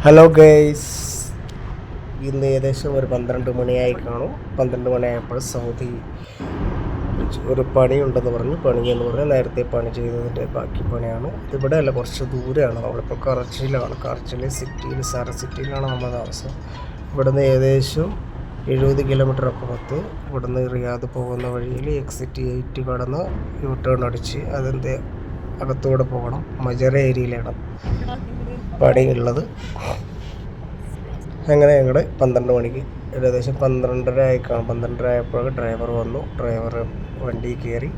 Hello guys, ഇന്ന് ഏകദേശം ഒരു 12 മണിയായി കാണും. 12 മണിയായപ്പോൾ സൗദി ഒരു പണിയുണ്ടെന്ന് പറഞ്ഞു. പണി എന്ന് പറഞ്ഞാൽ നേരത്തെ പണി ചെയ്തതിൻ്റെ ബാക്കി പണിയാണ്. ഇതിവിടെ അല്ല, കുറച്ച് ദൂരെയാണ്. നമ്മളിപ്പോൾ കറച്ചിയിലാണ്. കറച്ചിൽ സിറ്റിയിൽ, സാര സിറ്റിയിലാണ് നമ്മുടെ താമസം. ഇവിടുന്ന് ഏകദേശം 70 കിലോമീറ്റർ അപ്പുറത്ത്, ഇവിടുന്ന് റിയാദ് പോകുന്ന വഴിയിൽ എക്സിറ്റ് 8 കടന്ന് യു ടേൺ അടിച്ച് അതിൻ്റെ അകത്തൂടെ പോകണം. മജറ ഏരിയയിലാണ് പണിയുള്ളത്. അങ്ങനെ ഞങ്ങൾ 12 മണിക്ക് ഏകദേശം 12:30 ആയി കാണും. 12:30 ആയപ്പോൾ ഡ്രൈവർ വന്നു. ഡ്രൈവർ വണ്ടി കയറി.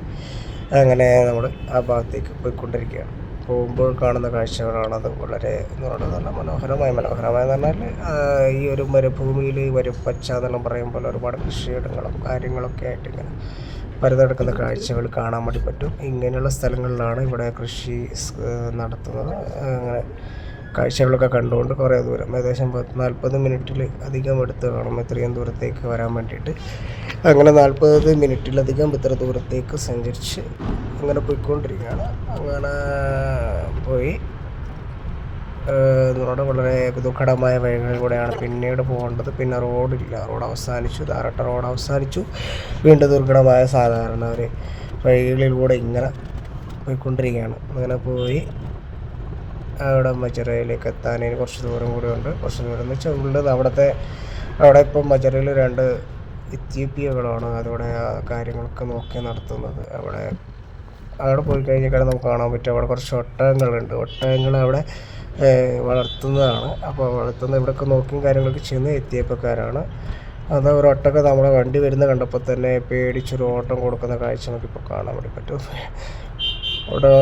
അങ്ങനെ നമ്മൾ ആ ഭാഗത്തേക്ക് പോയിക്കൊണ്ടിരിക്കുകയാണ്. പോകുമ്പോൾ കാണുന്ന കാഴ്ചകളാണ് അത്. വളരെ എന്ന് പറയുന്നത് നല്ല മനോഹരമെന്ന് പറഞ്ഞാൽ ഈ ഒരു മരുഭൂമിയിൽ പച്ച എന്നെല്ലാം പറയുമ്പോൾ ഒരുപാട് കൃഷിയിടങ്ങളും കാര്യങ്ങളൊക്കെ ആയിട്ട് ഇങ്ങനെ പരന്നെടുക്കുന്ന കാഴ്ചകൾ കാണാൻ വേണ്ടി പറ്റും. ഇങ്ങനെയുള്ള സ്ഥലങ്ങളിലാണ് ഇവിടെ കൃഷി നടത്തുന്നത്. അങ്ങനെ കാഴ്ചകളൊക്കെ കണ്ടുകൊണ്ട് കുറേ ദൂരം, ഏകദേശം 40 മിനിറ്റിൽ അധികം എടുത്ത് കാണും ഇത്രയും ദൂരത്തേക്ക് വരാൻ വേണ്ടിയിട്ട്. അങ്ങനെ 40 മിനിറ്റിലധികം ഇത്ര ദൂരത്തേക്ക് സഞ്ചരിച്ച് അങ്ങനെ പോയിക്കൊണ്ടിരിക്കുകയാണ്. അങ്ങനെ പോയി നമ്മുടെ വളരെ ദുഃഖകരമായ വഴികളിലൂടെയാണ് പിന്നീട് പോകേണ്ടത്. പിന്നെ റോഡില്ല, റോഡ് അവസാനിച്ചു. ധാരട്ട റോഡ് അവസാനിച്ചു. വീണ്ടും ദുർഘടമായ സാധാരണ ഒരു വഴികളിലൂടെ ഇങ്ങനെ പോയിക്കൊണ്ടിരിക്കുകയാണ്. അങ്ങനെ പോയി അവിടെ മജറയിലേക്ക് എത്താൻ കുറച്ച് ദൂരം കൂടി ഉണ്ട്. കുറച്ച് ദൂരം എന്ന് വെച്ചാൽ ഉള്ളത് അവിടെ ഇപ്പം മജറയിൽ 2 എത്യോപ്യകളാണ് അതോടെ കാര്യങ്ങളൊക്കെ നോക്കി നടത്തുന്നത്. അവിടെ പോയി കഴിഞ്ഞാൽ നമുക്ക് കാണാൻ പറ്റും, അവിടെ കുറച്ച് ഒട്ടകങ്ങളുണ്ട്. ഒട്ടകങ്ങൾ അവിടെ വളർത്തുന്നതാണ്. അപ്പോൾ ഇവിടെയൊക്കെ നോക്കിയും കാര്യങ്ങളൊക്കെ ചെയ്യുന്ന എത്യോപ്യക്കാരാണ്. അത് ഒരു ഒട്ടൊക്കെ നമ്മളെ വണ്ടി വരുന്ന കണ്ടപ്പോൾ തന്നെ പേടിച്ചൊരു ഓട്ടം കൊടുക്കുന്ന കാഴ്ച നമുക്കിപ്പോൾ കാണാൻ വേണ്ടി പറ്റും. അവിടെ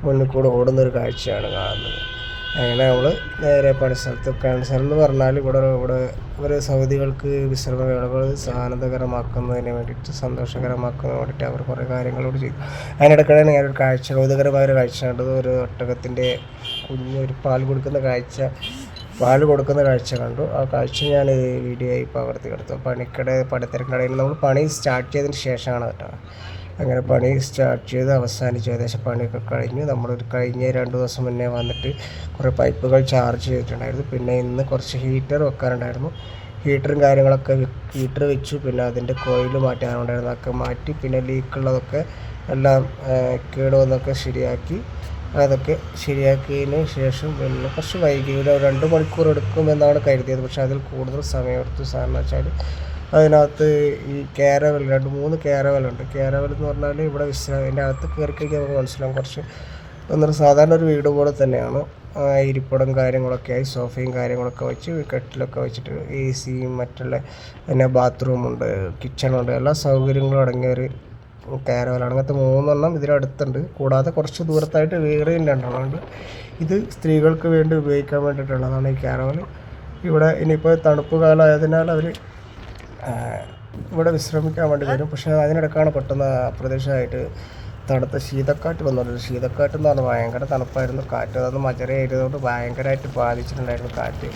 മുന്നിൽ കൂടെ ഓടുന്നൊരു കാഴ്ചയാണ് കാണുന്നത്. അങ്ങനെ നമ്മൾ നേരെ പണിസ്ഥലത്ത് എന്ന് പറഞ്ഞാൽ ഇവിടെ ഒരു സൗദികൾക്ക് വിശ്രമ വേളകൾ ആനന്ദകരമാക്കുന്നതിന് വേണ്ടിയിട്ട്, സന്തോഷകരമാക്കുന്നതിന് വേണ്ടിയിട്ട് അവർ കുറേ കാര്യങ്ങളോട് ചെയ്തു. അതിനിടയ്ക്കിടെയാണ് ഞാനൊരു കൗതുകരമായ ഒരു കാഴ്ച കണ്ടത്. ഒരു ഒട്ടകത്തിൻ്റെ കുഞ്ഞൊരു പാൽ കൊടുക്കുന്ന കാഴ്ച കണ്ടു. ആ കാഴ്ച ഞാൻ വീഡിയോ ആയി പകർത്തിയെടുത്തു. പണിത്തിരക്കിനിടയിൽ നമ്മൾ പണി സ്റ്റാർട്ട് ചെയ്തതിന് ശേഷമാണ് കേട്ടോ. അങ്ങനെ പണി സ്റ്റാർട്ട് ചെയ്ത് അവസാനിച്ചു. ഏകദേശം പണിയൊക്കെ കഴിഞ്ഞു. കഴിഞ്ഞ 2 ദിവസം മുന്നേ വന്നിട്ട് കുറേ പൈപ്പുകൾ ചാർജ് ചെയ്തിട്ടുണ്ടായിരുന്നു. പിന്നെ ഇന്ന് കുറച്ച് ഹീറ്റർ വെക്കാനുണ്ടായിരുന്നു. ഹീറ്റർ വെച്ചു. പിന്നെ അതിൻ്റെ കോയിൽ മാറ്റാനുണ്ടായിരുന്നു, അതൊക്കെ മാറ്റി. പിന്നെ ലീക്കുള്ളതൊക്കെ എല്ലാം കേടുവന്നൊക്കെ അതൊക്കെ ശരിയാക്കിയതിന് ശേഷം പിന്നെ കുറച്ച് വൈകി, ഒരു 2 മണിക്കൂർ എടുക്കുമെന്നാണ് കരുതിയത്. പക്ഷേ അതിൽ കൂടുതൽ സമയമെടുത്തു. സാധനം വെച്ചാൽ അതിനകത്ത് ഈ കാരവൽ 2-3 കാരവലുണ്ട്. കാരവൽ എന്ന് പറഞ്ഞാൽ ഇവിടെ അതിൻ്റെ അകത്ത് കയറി കഴിഞ്ഞാൽ നമുക്ക് മനസ്സിലാവും. കുറച്ച് എന്നൊരു സാധാരണ ഒരു വീട് പോലെ തന്നെയാണ്. ഇരിപ്പിടം കാര്യങ്ങളൊക്കെ ആയി, സോഫയും കാര്യങ്ങളൊക്കെ വെച്ച്, കട്ടിലൊക്കെ വെച്ചിട്ട്, സിയും മറ്റുള്ള പിന്നെ ബാത്റൂമുണ്ട്, കിച്ചണുണ്ട്, എല്ലാ സൗകര്യങ്ങളും അടങ്ങിയ ഒരു കാരവലാണ്. അങ്ങനത്തെ 3 എണ്ണം ഇതിനടുത്തുണ്ട്. കൂടാതെ കുറച്ച് ദൂരത്തായിട്ട് വേറെയും 2 എണ്ണമുണ്ട്. ഇത് സ്ത്രീകൾക്ക് വേണ്ടി ഉപയോഗിക്കാൻ വേണ്ടിയിട്ടുള്ളതാണ് ഈ കാരവൽ. ഇവിടെ ഇനിയിപ്പോൾ തണുപ്പ് കാലമായതിനാൽ അവർ ഇവിടെ വിശ്രമിക്കാൻ വേണ്ടി വരും. പക്ഷേ അതിനിടയ്ക്കാണ് പെട്ടെന്ന് അപ്രതീക്ഷിതമായിട്ട് തണുത്ത ശീതക്കാറ്റ് വന്നുകൊണ്ടിരുന്നത്. ശീതക്കാറ്റ് എന്ന് പറഞ്ഞാൽ ഭയങ്കര തണുപ്പായിരുന്നു. കാറ്റ് അതൊന്ന് മജറ ആയതുകൊണ്ട് ഭയങ്കരമായിട്ട് ബാധിച്ചിട്ടുണ്ടായിരുന്നു കാറ്റ്.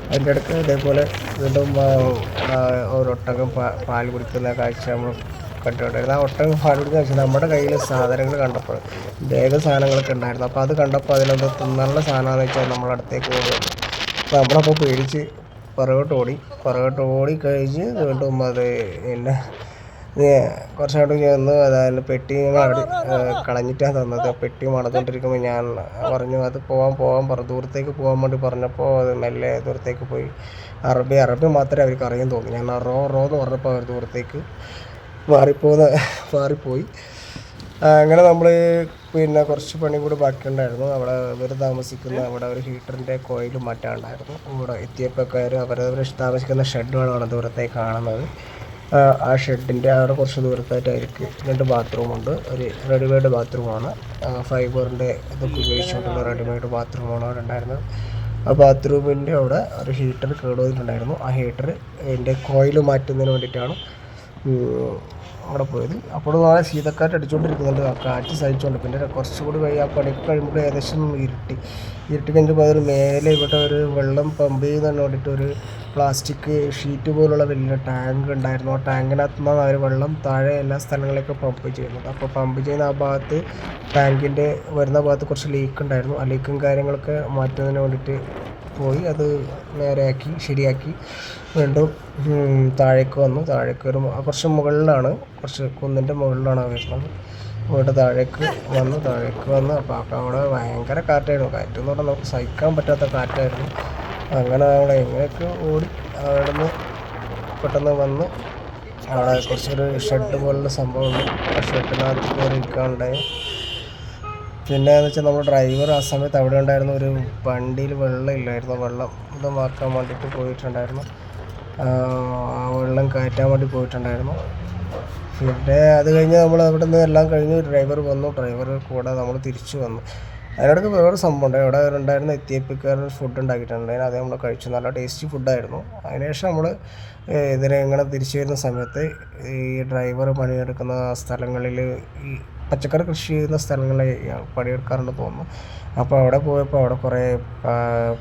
അതിൻ്റെ ഇടയ്ക്ക് ഇതേപോലെ വീണ്ടും ഒരൊട്ടകം പാൽ കുടിക്കുന്ന കാഴ്ച നമ്മൾ കണ്ടിട്ടുണ്ടായിരുന്നു. ആ ഒട്ടകം പാൽ കുടിക്കുന്ന കാഴ്ച നമ്മുടെ കയ്യിൽ സാധനങ്ങൾ കണ്ടപ്പോൾ സാധനങ്ങളൊക്കെ ഉണ്ടായിരുന്നു. അപ്പോൾ അത് കണ്ടപ്പോൾ അതിലെന്ത് തിന്നാനുള്ള സാധനമാണെന്ന് വെച്ചാൽ നമ്മളടുത്തേക്ക് പോകും. അപ്പോൾ നമ്മളപ്പോൾ പേടിച്ച് പുറകോട്ട് ഓടി കഴിഞ്ഞ് വീണ്ടും അത് പിന്നെ കുറച്ചായിട്ട് ചെന്ന് അതായത് പെട്ടി കളഞ്ഞിട്ടാണ് തന്നത്. പെട്ടി മണന്നുകൊണ്ടിരിക്കുമ്പോൾ ഞാൻ പറഞ്ഞു അത് പോകാൻ പറഞ്ഞു. ദൂരത്തേക്ക് പോകാൻ വേണ്ടി പറഞ്ഞപ്പോൾ അത് മെല്ലെ ദൂരത്തേക്ക് പോയി. അറബി മാത്രമേ അവർക്ക് അറിയാൻ തോന്നി. ഞാൻ റോ എന്ന് പറഞ്ഞപ്പോൾ അവർ ദൂരത്തേക്ക് മാറിപ്പോയി. അങ്ങനെ നമ്മൾ പിന്നെ കുറച്ച് പണി കൂടി ബാക്കിയുണ്ടായിരുന്നു. അവിടെ താമസിക്കുന്ന അവിടെ ഒരു ഹീറ്ററിൻ്റെ കോയിൽ മാറ്റാനുണ്ടായിരുന്നു. ഇവിടെ എത്തിയപ്പോഴേക്കാർ അവരവർ താമസിക്കുന്ന ഷെഡുകളാണ് ദൂരത്തേക്ക് കാണുന്നത്. ആ ഷെഡിൻ്റെ അവിടെ കുറച്ച് ദൂരത്തായിട്ടായിരിക്കും 2 ബാത്റൂമുണ്ട്. ഒരു റെഡിമെയ്ഡ് ബാത്റൂമാണ്, ഫൈബറിൻ്റെ ഇതൊക്കെ ഉപയോഗിച്ചുകൊണ്ടുള്ള റെഡിമെയ്ഡ് ബാത്റൂമാണ് അവിടെ ഉണ്ടായിരുന്നത്. ആ ബാത്റൂമിൻ്റെ അവിടെ ഒരു ഹീറ്റർ കേടുവന്നിട്ടുണ്ടായിരുന്നു. ആ ഹീറ്ററിൻ്റെ കോയിൽ മാറ്റുന്നതിന് വേണ്ടിയിട്ടാണ് അവിടെ പോയത്. അപ്പോൾ നാളെ ശീതക്കാറ്റ് അടിച്ചുകൊണ്ടിരിക്കുന്നുണ്ട്. ആ കാറ്റ് സഹിച്ചുകൊണ്ട് പിന്നെ കുറച്ചുകൂടി ആ പണിക്ക് കഴിയുമ്പോൾ ഏകദേശം ഇരുട്ടി കഴിഞ്ഞപ്പോൾ അതിന് മേലെ ഇവിടെ ഒരു വെള്ളം പമ്പ് ചെയ്യുന്നതിന് വേണ്ടിയിട്ട് ഒരു പ്ലാസ്റ്റിക് ഷീറ്റ് പോലുള്ള വലിയ ടാങ്ക് ഉണ്ടായിരുന്നു. ആ ടാങ്കിനകത്ത് നിന്നാണ് അവർ വെള്ളം താഴെ എല്ലാ സ്ഥലങ്ങളിലേക്കും പമ്പ് ചെയ്യുന്നത്. അപ്പോൾ പമ്പ് ചെയ്യുന്ന ആ ഭാഗത്ത് ടാങ്കിൻ്റെ വരുന്ന ഭാഗത്ത് കുറച്ച് ലീക്ക് ഉണ്ടായിരുന്നു. ആ ലീക്കും കാര്യങ്ങളൊക്കെ മാറ്റുന്നതിന് വേണ്ടിയിട്ട് പോയി അത് നേരെയാക്കി ശരിയാക്കി വീണ്ടും താഴേക്ക് വന്നു. താഴേക്ക് ഒരു കുറച്ച് മുകളിലാണ്, കുറച്ച് കുന്നിൻ്റെ മുകളിലാണ് വരുന്നത്. വീണ്ടും താഴേക്ക് വന്നു. അപ്പോൾ അവിടെ ഭയങ്കര കാറ്റായിരുന്നു. കാറ്റെന്ന് പറഞ്ഞാൽ നമുക്ക് സഹിക്കാൻ പറ്റാത്ത കാറ്റായിരുന്നു. അങ്ങനെ അവിടെ എങ്ങനെയൊക്കെ ഓടി അവിടെ നിന്ന് പെട്ടെന്ന് വന്ന് അവിടെ കുറച്ചൊരു ഷെഡ് പോലുള്ള സംഭവമുണ്ട്. ആ ഷെഡിനകത്ത് കയറി ഇരിക്കാനുണ്ടായി. പിന്നെ എന്ന് വെച്ചാൽ നമ്മൾ ഡ്രൈവർ ആ സമയത്ത് അവിടെ ഉണ്ടായിരുന്നു. ഒരു വണ്ടിയിൽ വെള്ളം ഇല്ലായിരുന്നു. വെള്ളം ഇതാക്കാൻ വേണ്ടിയിട്ട് പോയിട്ടുണ്ടായിരുന്നു. ആ വെള്ളം കയറ്റാൻ വേണ്ടി പോയിട്ടുണ്ടായിരുന്നു. പിന്നെ അത് കഴിഞ്ഞ് നമ്മൾ അവിടെ നിന്ന് എല്ലാം കഴിഞ്ഞ് ഡ്രൈവർ വന്നു. ഡ്രൈവർ കൂടെ നമ്മൾ തിരിച്ചു വന്നു. അതിനിടയ്ക്ക് വേറെ സംഭവമുണ്ട്. അവിടെ ഉണ്ടായിരുന്ന എത്യോപ്യക്കാരൻ ഫുഡ് ഉണ്ടാക്കിയിട്ടുണ്ടായിരുന്നു. അത് നമ്മൾ കഴിച്ചു. നല്ല ടേസ്റ്റി ഫുഡായിരുന്നു. അതിനുശേഷം നമ്മൾ ഇങ്ങനെ തിരിച്ചു വരുന്ന സമയത്ത് ഈ ഡ്രൈവർ പണിയെടുക്കുന്ന സ്ഥലങ്ങളിൽ ഈ പച്ചക്കറി കൃഷി ചെയ്യുന്ന സ്ഥലങ്ങളിൽ പണിയെടുക്കാറുണ്ട് തോന്നുന്നു. അപ്പോൾ അവിടെ പോയപ്പോൾ അവിടെ കുറേ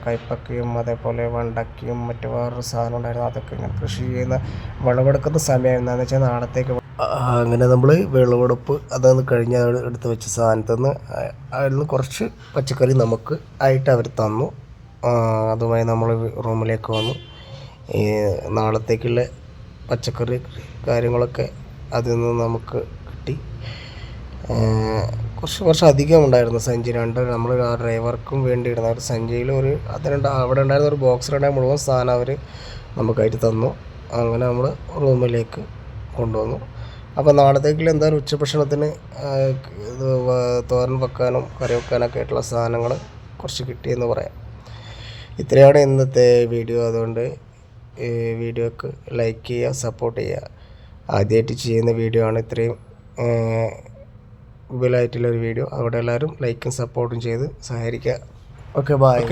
കൈപ്പക്കയും അതേപോലെ വെണ്ടയ്ക്കയും മറ്റു വേറൊരു സാധനം ഉണ്ടായിരുന്നു. അതൊക്കെ ഇങ്ങനെ കൃഷി ചെയ്യുന്ന വിളവെടുക്കുന്ന സമയം എന്താണെന്ന് വെച്ചാൽ നാളത്തേക്ക് അങ്ങനെ നമ്മൾ വിളവെടുപ്പ് അതൊന്ന് കഴിഞ്ഞ് എടുത്ത് വെച്ച സാധനത്തിൽ നിന്ന് അതിൽ നിന്ന് കുറച്ച് പച്ചക്കറി നമുക്ക് ആയിട്ട് അവർ തന്നു. അതുമായി നമ്മൾ റൂമിലേക്ക് വന്നു. ഈ നാളത്തേക്കുള്ള പച്ചക്കറി കാര്യങ്ങളൊക്കെ അതിൽ നിന്ന് നമുക്ക് കിട്ടി. കുറച്ച് അധികം ഉണ്ടായിരുന്നു സഞ്ചി. നമ്മൾ ആ ഡ്രൈവർക്കും വേണ്ടി ഇടുന്ന ഒരു സഞ്ചിയിൽ അവിടെ ഉണ്ടായിരുന്ന ഒരു ബോക്സിലുണ്ടായ മുഴുവൻ സാധനം അവർ നമുക്കായിട്ട് തന്നു. അങ്ങനെ നമ്മൾ റൂമിലേക്ക് കൊണ്ടുവന്നു. അപ്പോൾ നാളത്തേക്കുള്ള എന്തായാലും ഉച്ചഭക്ഷണത്തിന് ഇത് തോരൻ വെക്കാനും കറി വെക്കാനൊക്കെ ആയിട്ടുള്ള സാധനങ്ങൾ കുറച്ച് കിട്ടിയെന്ന് പറയാം. ഇത്രയാണ് ഇന്നത്തെ വീഡിയോ. അതുകൊണ്ട് ഈ വീഡിയോക്ക് ലൈക്ക് ചെയ്യുക, സപ്പോർട്ട് ചെയ്യുക. ആദ്യമായിട്ട് ചെയ്യുന്ന വീഡിയോ ആണ്. ഇത്രയും വിപുലമായിട്ടുള്ളൊരു വീഡിയോ. അവിടെ എല്ലാവരും ലൈക്കും സപ്പോർട്ടും ചെയ്ത് സഹകരിക്കുക. Okay, by.